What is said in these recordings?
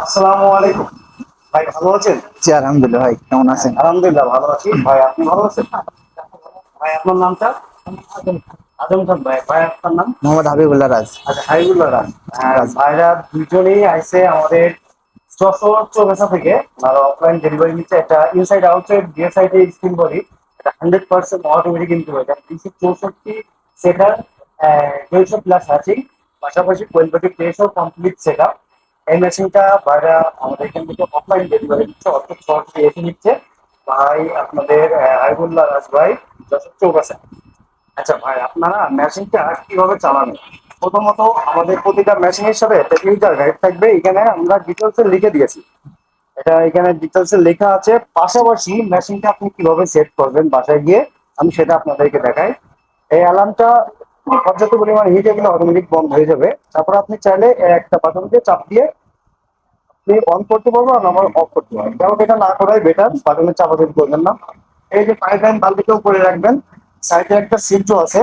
আসসালামু আলাইকুম। ভাই ভালো আছেন? জি আলহামদুলিল্লাহ। ভাই কেমন হ্যাঁ, আছেন? আলহামদুলিল্লাহ ভালো আছি। ভাই আপনি ভালো আছেন? ভাই আপনার নামটা? আজম খান ভাই। ভাই আপনার নাম? মোহাম্মদ হাবিবুল্লাহ রাজ। আচ্ছা, হাবিবুল্লাহ রাজ। হ্যাঁ, রাজ। ভাইরা দুজনেই আইছে আমাদের যশোর চৌরাস্তা থেকে। আর অফলাইন ডেলিভারি নিচ্ছে। একটা ইনসাইড আউটসাইড বিয়ের সাইডে স্ক্রিন বডি, এটা 100% অটোমেটিক কিন্তু এটা 264 সেটার 200 প্লাস আছেই। পাশাপাশি কোয়েলবেটি প্লেসও কমপ্লিট সেটা। এই মেশিনটা ভাইরা আমাদের এখান থেকে অফলাইন ডেলিভারি দিচ্ছে, অর্থাৎ সরাসরি এসে নিচ্ছে। ভাই আপনাদের হাবিবুল্লাহ রাজ ভাই, যশোর চৌরাস্তা। আচ্ছা ভাই, আপনারা মেশিনটা কিভাবে চালাবেন? প্রথমত আমাদের প্রতিটা মেশিনের সাথে একটা ইউজার গাইড থাকবে, এখানে আমরা ডিটেলসে লিখে দিয়েছি। এটা এখানে ডিটেলসে লেখা আছে। পাশাপাশি মেশিনটা আপনি কিভাবে সেট করবেন বাসায় গিয়ে, আমি সেটা আপনাদেরকে দেখাই। এই অ্যালার্মটা পর্যাপ্ত পরিমাণ হিট এগুলো অটোমেটিক বন্ধ হয়ে যাবে। তারপর আপনি চাইলে একটা বাটনকে চাপ দিয়ে আপনি অন করতে পারবেন আর আমার অফ করতে পারবেন। যেমন এটা না করাই বেটার, বাটনের চাপাচাপি করবেন না। এই যে পাইপ লাইন বালতিটাও করে রাখবেন। সাইডে একটা সিটজো আছে,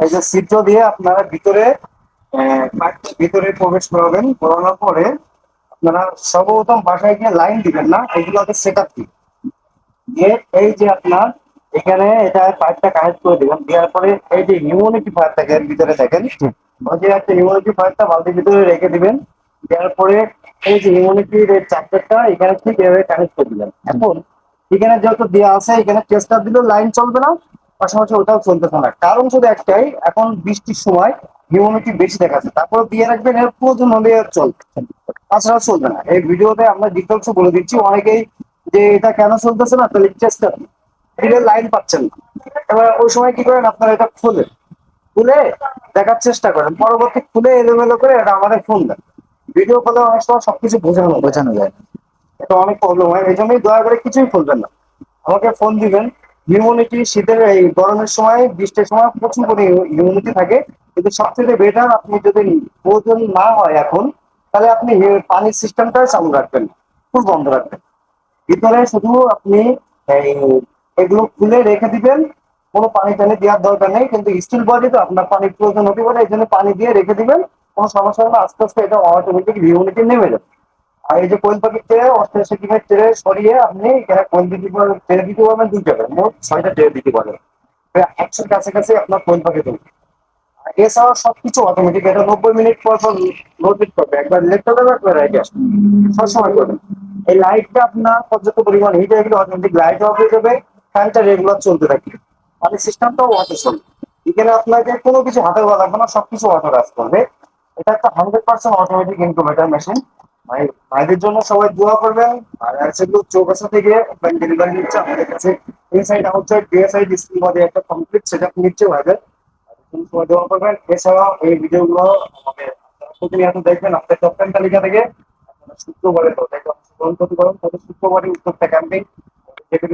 এই যে সিটজো দিয়ে আপনারা ভিতরে ভিতরে প্রবেশ করাবেন। করানোর পরে আপনারা সর্বপ্রথম বাসায় গিয়ে লাইন দিবেন না, এগুলোকে সেট আপ দিন। দিয়ে এই যে আপনার এখানে এটা পাইপটা কানেক্ট করে দিবেন। দেওয়ার পরে এই যে হিউমিডিটি ফায়ার থাকে এর ভিতরে দেখেন, ওই যে একটা হিউমিডিটি ফায়ারটা বালতির ভিতরে রেখে দিবেন। দেওয়ার পরে এই যে হিউমিডিটির চার্জারটা এখানে ঠিক এভাবে কানেক্ট করে দিবেন। এখন এখানে যেহেতু দেওয়া আছে, এখানে টেস্টার দিলেও লাইন চলবে না, পাশাপাশি ওটাও চলতেছে না। কারণ শুধু একটাই, এখন বৃষ্টির সময় হিউমিডিটি বেশি দেখাচ্ছে, তারপরে দিয়ে রাখবেন, এর প্রয়োজন হলে চলবে, তাছাড়া চলবে না। এই ভিডিওতে আমরা ডিটেলস বলে দিচ্ছি। অনেকেই যে এটা কেন চলতেছে না, তাহলে চেষ্টা দিলে লাইন পাচ্ছেন না। এবার ওই সময় কি করেন, আপনারা এটা খুলে খুলে দেখার চেষ্টা করেন, পরবর্তী খুলে এলোমেলো করে এটা আমাদের ফোন দেন। ভিডিও কলে অনেক সময় সবকিছু বোঝানো বোঝানো যায়। এটা অনেক প্রবলেম হয়। এই জন্যই দয়া করে কিছুই খুলবেন না, আমাকে ফোন দিবেন। ইমিউনিটি শীতের এই গরমের সময় বৃষ্টির সময় প্রচুর করে ইমিউনিটি থাকে, কিন্তু সবথেকে বেটার আপনি যদি প্রয়োজন না হয় এখন, তাহলে আপনি পানির সিস্টেমটাই চালু রাখবেন, ফুল বন্ধ রাখবেন। ভিতরে শুধু আপনি এই এগুলো খুলে রেখে দিবেন। কোনো পানি টানি দেওয়ার দরকার নেই, কিন্তু স্টিল বডি তো আপনার পানির প্রয়োজন হতে পারে, এই জন্য পানি দিয়ে রেখে দিবেন। কোনো সমস্যা হলে আস্তে আস্তে এটা অটোমেটিক ইমিউনিটি নেমে যাবে। আর এই যে কোয়েল পাখির ট্রে, 88 ট্রে সরিয়ে আপনি এখানে কোয়েল দিতে পারবেন, ট্রে দিতে পারবেন দুইটা, মোট 6টা ট্রে দিতে পারবেন। 100 কাছাকাছি আপনার কোয়েল পাখি তুলবে। আর এছাড়াও সবকিছু অটোমেটিক, এটা 90 মিনিট পর পর লোড করবে, একবার লেফট হবে একবার রাইট আসবে, সবসময় করবেন। এই লাইটটা আপনার পর্যাপ্ত পরিমাণ হিট হয়ে গেলে অটোমেটিক লাইট অফ হয়ে যাবে, ফ্যানটা রেগুলার চলতে থাকবে, মানে সিস্টেমটাও অটো চলবে। এখানে আপনাকে কোনো কিছু হাতে দেওয়া লাগবে না, সবকিছু অটো কাজ করবে। এটা একটা 100% অটোমেটিক ইনকিউবেটর মেশিন। ভাই, ভাইদের জন্য সবাই দোয়া করবেন। আর সেগুলো চৌকাছা থেকে ডেলিভারি নিচ্ছে আমাদের কাছে। ইনসাইড আউটসাইড বিএসআইড স্কুল মধ্যে একটা কমপ্লিট সেট আপ নিচ্ছে ভাইদের। সবাই দোয়া করবেন। এছাড়াও এই ভিডিওগুলো আমাদের আপনারা প্রতিনিয়ত দেখবেন আপনাদের টপ 10 তালিকা থেকে। আপনারা শুক্রবারে তো দেখবেন অংশগ্রহণ করতে পারেন, তবে শুক্রবারে উদ্যোক্তা ক্যাম্পেইন থেকে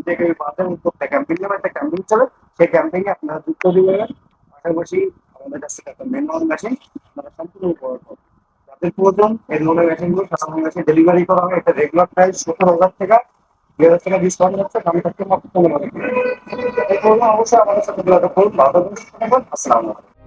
থেকে মাঝে উদ্যোক্তা ক্যাম্পেইন নামে একটা ক্যাম্পেইন চলে। সেই ক্যাম্পেইনে আপনারা যুক্ত দিবেন। পাশাপাশি আমাদের কাছ থেকে একটা মেনুয়াল মেশিন আপনারা সম্পূর্ণ উপহার পাবেন। যাদের প্রয়োজন এই ধরনের মেশিনগুলো সারা বাংলাদেশে ডেলিভারি করা হয়। এটা রেগুলার প্রাইস 70,000 টাকা, 2,000 টাকা ডিসকাউন্ট হচ্ছে, দামি থাকতে মাত্র 15,000 টাকা। এই করবো অবশ্যই আমাদের সাথে যোগাযোগ করুন। ভালো থাকবেন, সুস্থ থাকবেন। আসসালামু আলাইকুম।